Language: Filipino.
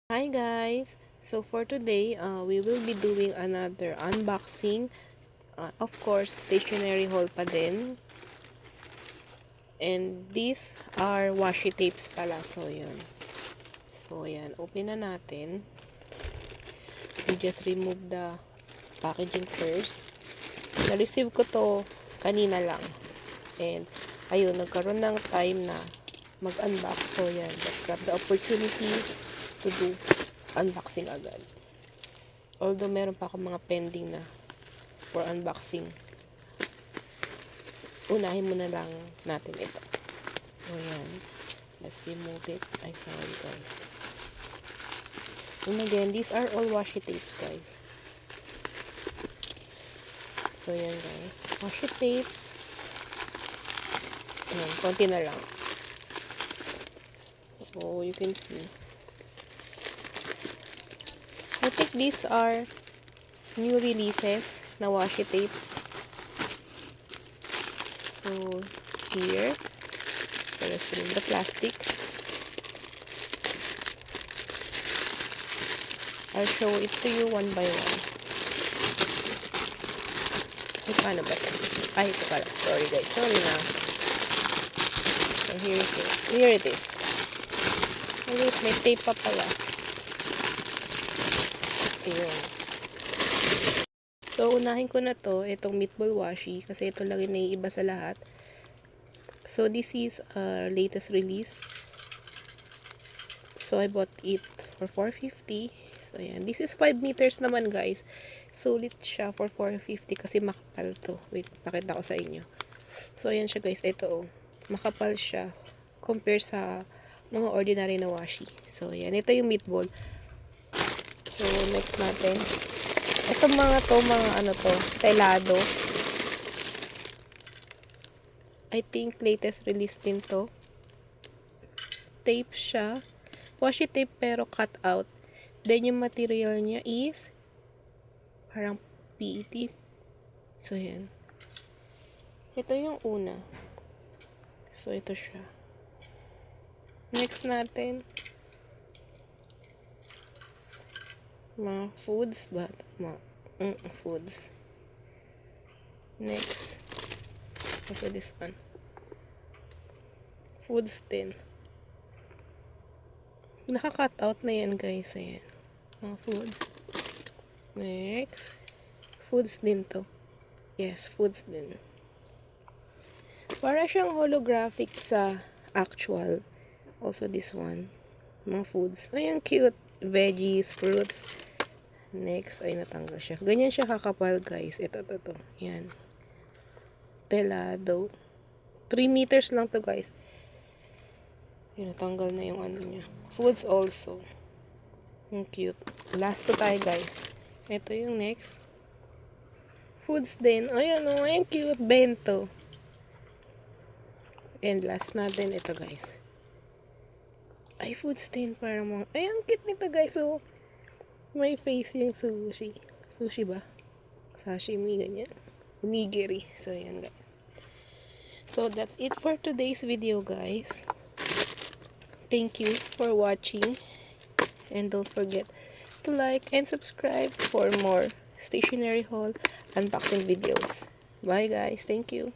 Hi guys! So for today, we will be doing another unboxing. Of course, stationery haul pa din. And these are washi tapes pala. So yun. So yan, open na natin. We just remove the packaging first. Na-receive ko to kanina lang. And ayun, nagkaroon ng time na mag-unbox. So yan, let's grab the opportunity to do unboxing agad. Although meron pa ako mga pending na for unboxing. Unahin muna lang natin ito. So yan. Let's remove it. Ay, sorry guys. And again, these are all washi tapes guys. So yan guys. Washi tapes. Ayan, konti na lang. So you can see. I think these are new releases na washi tapes. So, here. So, let's remove the plastic. I'll show it to you one by one. Ay, paano ba ito? Ay, ito pala. Sorry guys. Sorry na. So, here it is. Here it is. Wait, may tape pa pala. Ayun. So, unahin ko na to, itong meatball washi, kasi ito lang yung naiiba sa lahat. So, this is latest release. So, I bought it for $4.50. So, yan. This is 5 meters naman, guys. Sulit siya for $4.50 kasi makapal to. Wait, pakita ko sa inyo. So, yan siya, guys. Ito, oh. Makapal siya compare sa mga ordinary na washi. So, yan. Ito yung meatball. So, next natin. Ito mga ano to, telado. I think latest release din to. Tape siya. Washi tape pero cut out. Then yung material niya is parang PET. So, yan. Ito yung una. So, ito siya. Next natin. Mga foods ba? Foods. Next. Also this one. Foods din. Naka-cut out na yan guys. Ayan. Mga foods. Next. Foods din to. Yes, foods din. Para siyang holographic sa actual. Also this one. Mga foods. Ayan, cute. Veggies, fruits. Next, ay natanggal siya. Ganyan siya kakapal, guys. Ito. Yan. Telado. 3 meters lang to, guys. Yan, natanggal na yung ano niya. Foods also. Yung cute. Last to tayo, guys. Ito yung next. Foods din. Ayan, oh. Ayan, cute. Bento. And last natin, ito, guys. Ay, foods din. Parang mga... Ayan, cute nito, guys. Oh. May face yung sushi. Sushi ba? Sashimi, ganyan. Onigiri. So, yan guys. So, that's it for today's video, guys. Thank you for watching. And don't forget to like and subscribe for more stationery haul unboxing videos. Bye, guys. Thank you.